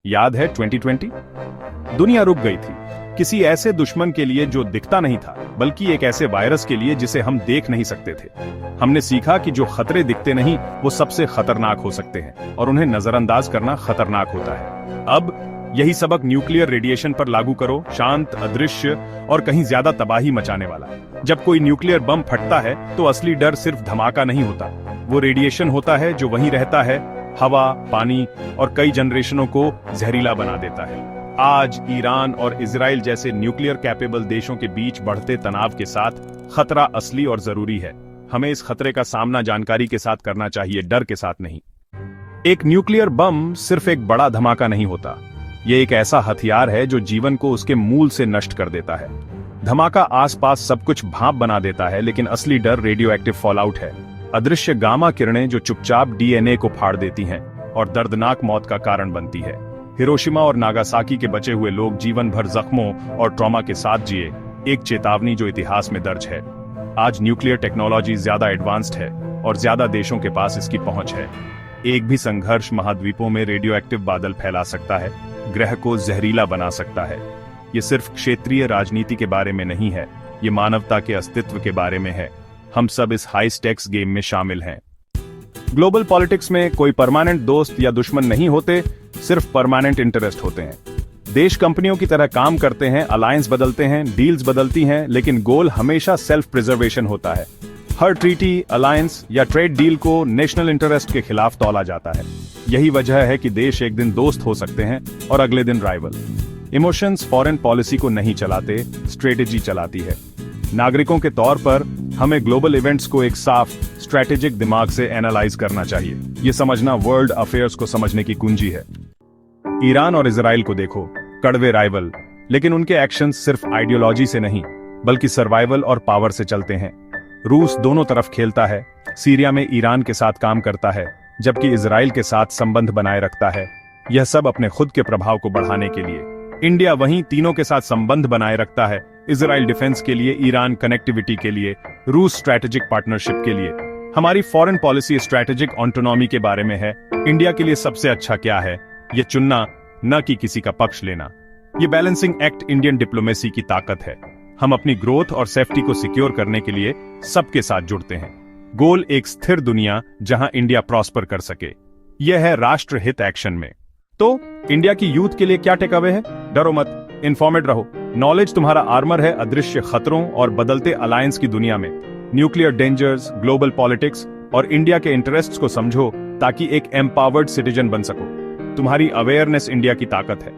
याद है 2020? दुनिया रुक गई थी किसी ऐसे दुश्मन के लिए जो दिखता नहीं था, बल्कि एक ऐसे वायरस के लिए जिसे हम देख नहीं सकते थे। हमने सीखा कि जो खतरे दिखते नहीं वो सबसे खतरनाक हो सकते हैं और उन्हें नजरअंदाज करना खतरनाक होता है। अब यही सबक न्यूक्लियर रेडिएशन पर लागू करो, शांत, अदृश्य और कहीं ज्यादा तबाही मचाने वाला। जब कोई न्यूक्लियर बम फटता है तो असली डर सिर्फ धमाका नहीं होता, वो रेडिएशन होता है जो वहीं रहता है, हवा, पानी और कई जनरेशनों को जहरीला बना देता है। आज ईरान और इजराइल जैसे न्यूक्लियर कैपेबल देशों के बीच बढ़ते तनाव के साथ खतरा असली और जरूरी है। हमें इस खतरे का सामना जानकारी के साथ करना चाहिए, डर के साथ नहीं। एक न्यूक्लियर बम सिर्फ एक बड़ा धमाका नहीं होता, ये एक ऐसा हथियार है जो जीवन को उसके मूल से नष्ट कर देता है। धमाका आसपास सब कुछ भाप बना देता है, लेकिन असली डर रेडियो एक्टिव फॉलआउट है। अदृश्य गामा किरणें जो चुपचाप डीएनए को फाड़ देती हैं और दर्दनाक मौत का कारण बनती है। हिरोशिमा और नागासाकी के बचे हुए लोग जीवन भर जख्मों और ट्रॉमा के साथ जिए, एक चेतावनी जो इतिहास में दर्ज है। आज न्यूक्लियर टेक्नोलॉजी ज्यादा एडवांस्ड है और ज्यादा देशों के पास इसकी पहुंच है। एक भी संघर्ष महाद्वीपों में रेडियो एक्टिव बादल फैला सकता है, ग्रह को जहरीला बना सकता है। ये सिर्फ क्षेत्रीय राजनीति के बारे में नहीं है, ये मानवता के अस्तित्व के बारे में है। हम सब इस हाई स्टेक्स गेम में शामिल हैं। ग्लोबल पॉलिटिक्स में कोई परमानेंट दोस्त या दुश्मन नहीं होते, सिर्फ परमानेंट इंटरेस्ट होते हैं। देश कंपनियों की तरह काम करते हैं, अलायंस बदलते हैं, डील्स बदलती हैं, लेकिन गोल हमेशा सेल्फ प्रिजर्वेशन होता है। हर ट्रीटी, अलायंस या ट्रेड डील को नेशनल इंटरेस्ट के खिलाफ तौला जाता है। यही वजह है कि देश एक दिन दोस्त हो सकते हैं और अगले दिन राइवल। इमोशंस फॉरेन पॉलिसी को नहीं चलाते, स्ट्रेटेजी चलाती है। नागरिकों के तौर पर हमें ग्लोबल इवेंट्स को एक साफ स्ट्रैटेजिक दिमाग से एनालाइज करना चाहिए। ये समझना वर्ल्ड अफेयर्स को समझने की कुंजी है। ईरान और इजराइल को देखो, कड़वे राइवल, लेकिन उनके एक्शंस सिर्फ आइडियोलॉजी से नहीं बल्कि सर्वाइवल और पावर से चलते हैं। रूस दोनों तरफ खेलता है, सीरिया में ईरान के साथ काम करता है, जबकि इजराइल के साथ संबंध बनाए रखता है। यह सब अपने खुद के प्रभाव को बढ़ाने के लिए। इंडिया वहीं तीनों के साथ संबंध बनाए रखता है, इजराइल डिफेंस के लिए, ईरान कनेक्टिविटी के लिए, रूस स्ट्रैटेजिक पार्टनरशिप के लिए। हमारी फॉरेन पॉलिसी स्ट्रैटेजिक ऑटोनॉमी के बारे में है। इंडिया के लिए सबसे अच्छा क्या है, ये चुनना, न कि किसी का पक्ष लेना। ये बैलेंसिंग एक्ट इंडियन डिप्लोमेसी की ताकत है। हम अपनी ग्रोथ और सेफ्टी को सिक्योर करने के लिए सबके साथ जुड़ते हैं। गोल एक स्थिर दुनिया जहां इंडिया प्रॉस्पर कर सके। यह है राष्ट्र हित एक्शन में। तो इंडिया की यूथ के लिए क्या टेक अवे है? डरो मत, इन्फॉर्मेड रहो। नॉलेज तुम्हारा आर्मर है अदृश्य खतरों और बदलते अलायंस की दुनिया में। न्यूक्लियर डेंजर्स, ग्लोबल पॉलिटिक्स और इंडिया के इंटरेस्ट्स को समझो ताकि एक एम्पावर्ड सिटीजन बन सको। तुम्हारी अवेयरनेस इंडिया की ताकत है।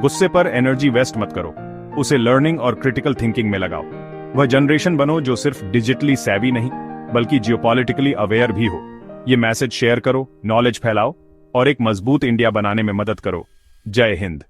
गुस्से पर एनर्जी वेस्ट मत करो, उसे लर्निंग और क्रिटिकल थिंकिंग में लगाओ। वह जनरेशन बनो जो सिर्फ डिजिटली सैवी नहीं बल्कि जियोपॉलिटिकली अवेयर भी हो। ये मैसेज शेयर करो, नॉलेज फैलाओ और एक मजबूत इंडिया बनाने में मदद करो। जय हिंद।